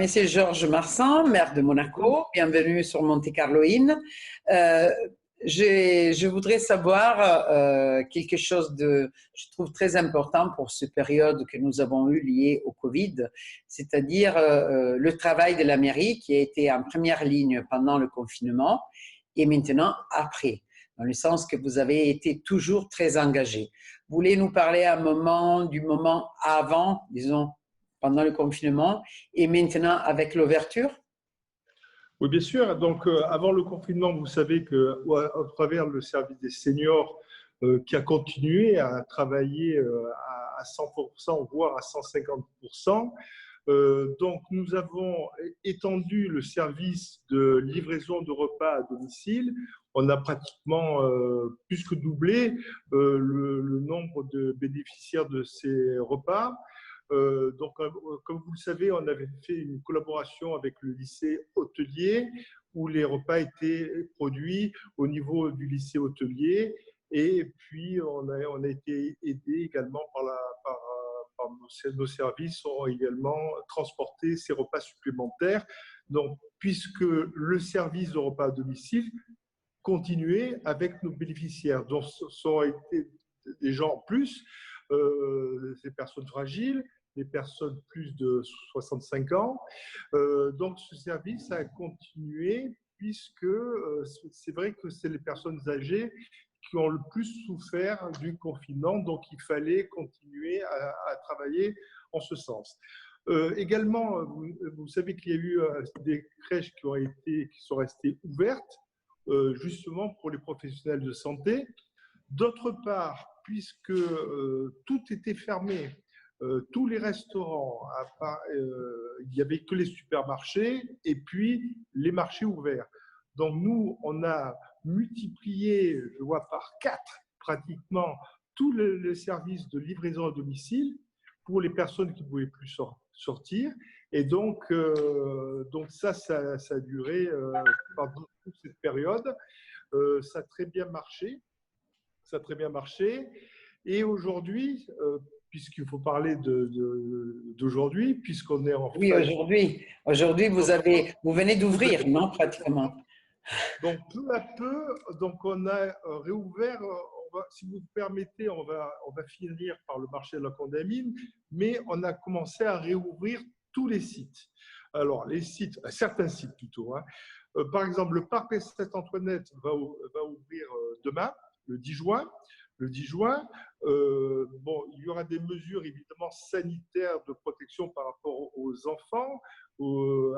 mais c'est Georges Marsan, maire de Monaco. Bienvenue sur Monte Carlo Inn. Je voudrais savoir quelque chose je trouve très important pour cette période que nous avons eue liée au Covid, c'est-à-dire le travail de la mairie qui a été en première ligne pendant le confinement et maintenant après, dans le sens que vous avez été toujours très engagé. Vous voulez nous parler du moment avant, disons, pendant le confinement et maintenant avec l'ouverture? Oui, bien sûr. Donc, avant le confinement, vous savez qu'à travers le service des seniors qui a continué à travailler à 100%, voire à 150%, donc nous avons étendu le service de livraison de repas à domicile. On a pratiquement plus que doublé le nombre de bénéficiaires de ces repas. Donc, comme vous le savez, on avait fait une collaboration avec le lycée hôtelier où les repas étaient produits au niveau du lycée hôtelier. Et puis, on a été aidé également par nos services ont également transporté ces repas supplémentaires. Donc, puisque le service de repas à domicile continuait avec nos bénéficiaires, dont ce sont été des gens en plus, des personnes fragiles, des personnes plus de 65 ans. Donc, ce service a continué puisque c'est vrai que c'est les personnes âgées qui ont le plus souffert du confinement, donc il fallait continuer à travailler en ce sens. Également, vous savez qu'il y a eu des crèches qui sont restées ouvertes, justement pour les professionnels de santé. D'autre part, puisque tout était fermé, tous les restaurants, il n'y avait que les supermarchés et puis les marchés ouverts. Donc nous, on a multiplié, je vois, par 4 pratiquement tous les services de livraison à domicile pour les personnes qui ne pouvaient plus sortir. Et donc ça a duré pendant toute cette période. Ça a très bien marché. Ça a très bien marché. Et aujourd'hui, puisqu'il faut parler d'aujourd'hui, puisqu'on est en Oui, phase… Oui, aujourd'hui vous venez d'ouvrir, non, pratiquement. Donc, peu à peu, donc on a réouvert, si vous me permettez, on va finir par le marché de la Condamine, mais on a commencé à réouvrir tous les sites. Alors, certains sites plutôt. Hein. Par exemple, le parc Sainte-Antoinette va ouvrir demain, le 10 juin. Le 10 juin, bon, il y aura des mesures évidemment sanitaires de protection par rapport aux enfants,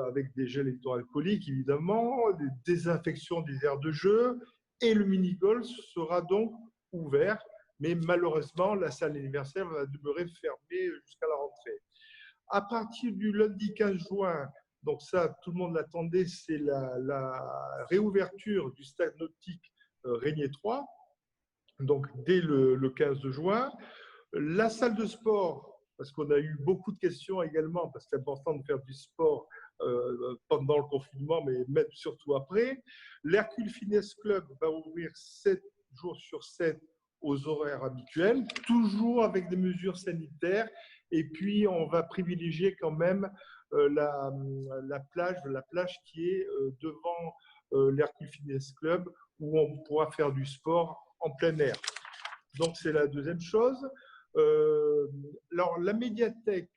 avec des gels hydroalcooliques évidemment, des désinfections des aires de jeu, et le mini-golf sera donc ouvert, mais malheureusement, la salle anniversaire va demeurer fermée jusqu'à la rentrée. À partir du lundi 15 juin, donc ça, tout le monde l'attendait, c'est la réouverture du stade nautique Régnier 3, donc dès le 15 juin. La salle de sport, parce qu'on a eu beaucoup de questions également, parce que c'est important de faire du sport pendant le confinement, mais même surtout après. L'Hercule Fitness Club va ouvrir 7 jours sur 7 aux horaires habituels, toujours avec des mesures sanitaires. Et puis, on va privilégier quand même la plage qui est devant l'Hercule Fitness Club, où on pourra faire du sport en plein air. Donc, c'est la deuxième chose. Alors, la médiathèque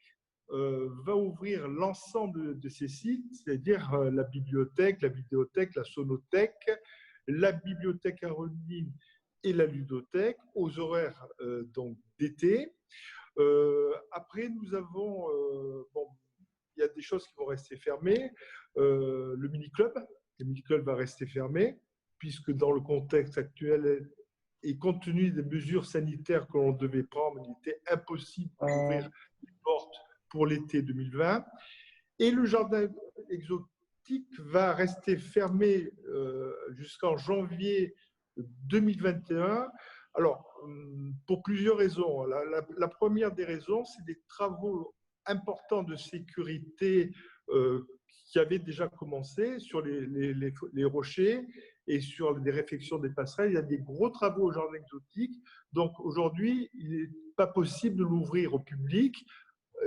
va ouvrir l'ensemble de ces sites, c'est-à-dire la bibliothèque, la vidéothèque, la sonothèque, la bibliothèque Caroline et la ludothèque aux horaires donc d'été. Après, nous avons, bon, il y a des choses qui vont rester fermées. Le mini-club va rester fermé, puisque dans le contexte actuel, et compte tenu des mesures sanitaires que l'on devait prendre, il était impossible d'ouvrir les portes pour l'été 2020. Et le jardin exotique va rester fermé jusqu'en janvier 2021. Alors, pour plusieurs raisons. La première des raisons, c'est des travaux importants de sécurité qui avaient déjà commencé sur les rochers et sur des réfections des passerelles. Il y a des gros travaux au jardin exotique. Donc aujourd'hui, il n'est pas possible de l'ouvrir au public.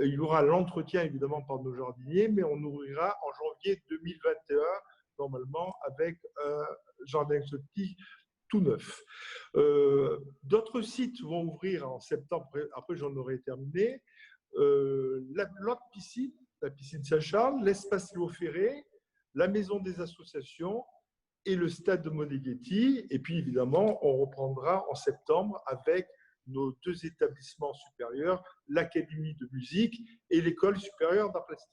Il y aura l'entretien évidemment par nos jardiniers, mais on ouvrira en janvier 2021 normalement avec un jardin exotique tout neuf. D'autres sites vont ouvrir en septembre, après j'en aurai terminé. L'autre piscine, la piscine Saint-Charles, l'espace Léo Ferré, la maison des associations et le stade de Moneghetti. Et puis évidemment, on reprendra en septembre avec nos deux établissements supérieurs, l'Académie de musique et l'École supérieure d'art plastique.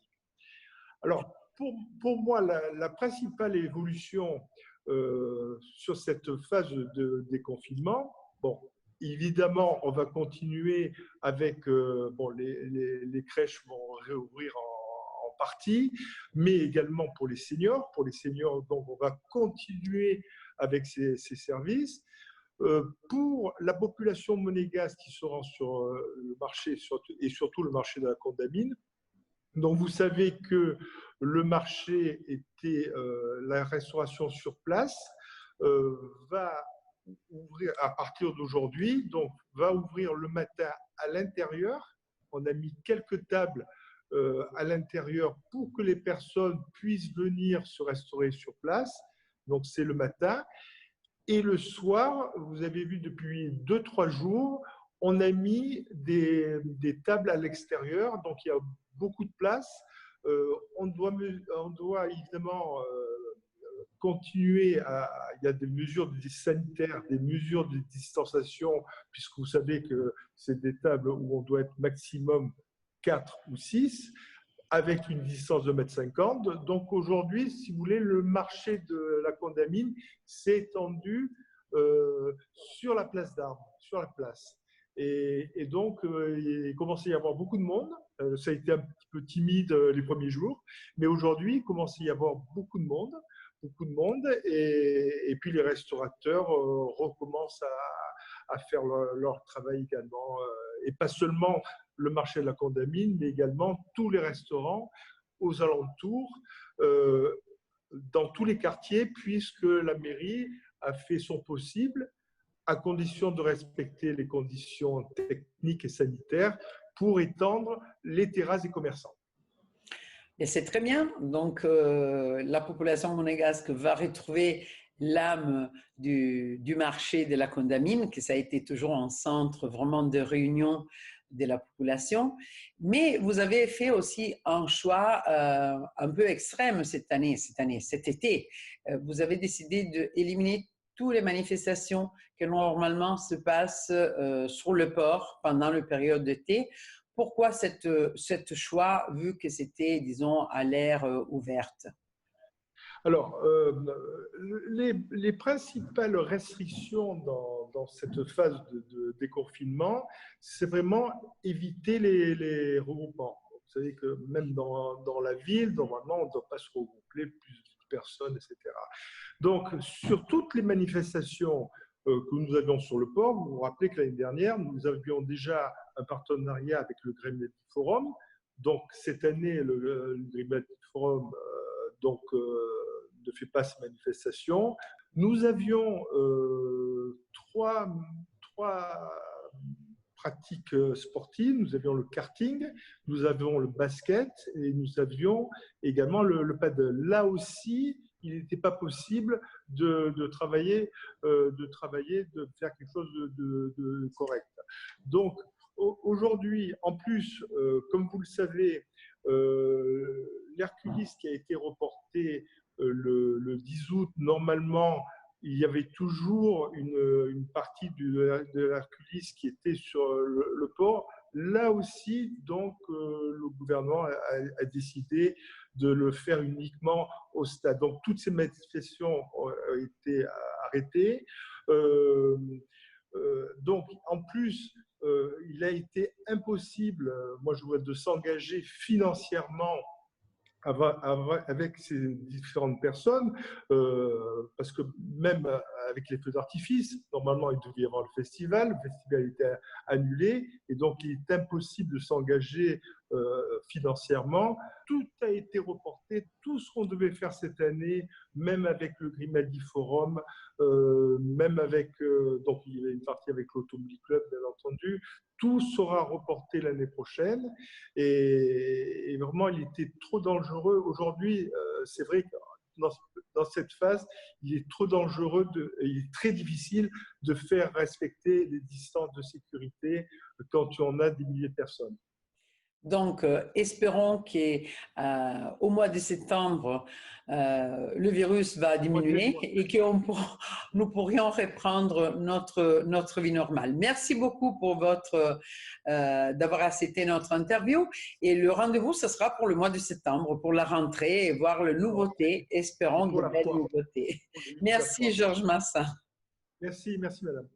Alors, pour moi, la principale évolution sur cette phase de déconfinement, bon, évidemment, on va continuer avec, bon, les crèches vont réouvrir en partie, mais également pour les seniors. Pour les seniors, donc, on va continuer avec ces services. Pour la population monégasque qui sera sur le marché, et surtout le marché de la Condamine, donc vous savez que le marché était la restauration sur place, va ouvrir à partir d'aujourd'hui, donc va ouvrir le matin à l'intérieur. On a mis quelques tables à l'intérieur pour que les personnes puissent venir se restaurer sur place. Donc c'est le matin. Et le soir, vous avez vu depuis 2-3 jours, on a mis des tables à l'extérieur, donc il y a beaucoup de place. On doit évidemment continuer il y a des mesures sanitaires, des mesures de distanciation, puisque vous savez que c'est des tables où on doit être maximum 4 ou 6, avec une distance de 1,50 m. Donc aujourd'hui, si vous voulez, le marché de la Condamine s'est étendu sur la place d'Armes, sur la place. Et donc, il commence à y avoir beaucoup de monde. Ça a été un petit peu timide les premiers jours, mais aujourd'hui, il commence à y avoir beaucoup de monde. Et puis les restaurateurs recommencent à faire leur travail également. Et pas seulement le marché de la Condamine, mais également tous les restaurants aux alentours, dans tous les quartiers, puisque la mairie a fait son possible, à condition de respecter les conditions techniques et sanitaires, pour étendre les terrasses des commerçants. Et c'est très bien. Donc, la population monégasque va retrouver l'âme du marché de la Condamine, que ça a été toujours un centre vraiment de réunion de la population. Mais vous avez fait aussi un choix un peu extrême cet été. Vous avez décidé d'éliminer toutes les manifestations qui normalement se passent sur le port pendant la période d'été. Pourquoi cette choix, vu que c'était, disons, à l'air ouverte? Alors, les principales restrictions dans cette phase de déconfinement, c'est vraiment éviter les regroupements. Vous savez que même dans la ville, normalement, on ne doit pas se regrouper plus de personnes, etc. Donc, sur toutes les manifestations que nous avions sur le port, vous vous rappelez que l'année dernière, nous avions déjà un partenariat avec le Grimlet Forum. Donc, cette année, le Grimlet Forum ne fait pas ces manifestations. Nous avions trois pratiques sportives. Nous avions le karting, nous avions le basket et nous avions également le paddle. Là aussi, il n'était pas possible de travailler, de faire quelque chose de correct. Donc, aujourd'hui, en plus, comme vous le savez, l'Hercules qui a été reporté le 10 août, normalement, il y avait toujours une partie de l'Hercules qui était sur le port. Là aussi, donc, le gouvernement a décidé de le faire uniquement au stade. Donc, toutes ces manifestations ont été arrêtées. Donc, en plus, il a été impossible, moi je vois, de s'engager financièrement avec ces différentes personnes, parce que même avec les feux d'artifice. Normalement, il devait y avoir le festival était annulé, et donc il est impossible de s'engager financièrement. Tout a été reporté, tout ce qu'on devait faire cette année, même avec le Grimaldi Forum, même avec, donc il y avait une partie avec l'Automobile Club, bien entendu, tout sera reporté l'année prochaine, et vraiment, il était trop dangereux. Aujourd'hui, c'est vrai que dans cette phase, il est trop dangereux, il est très difficile de faire respecter les distances de sécurité quand on a des milliers de personnes. Donc, espérons qu'au mois de septembre, le virus va diminuer et que nous pourrions reprendre notre vie normale. Merci beaucoup pour d'avoir accepté notre interview. Et le rendez-vous, ce sera pour le mois de septembre, pour la rentrée et voir les nouveautés. Espérons de belles nouveautés. Merci, Georges Massin. Merci, madame.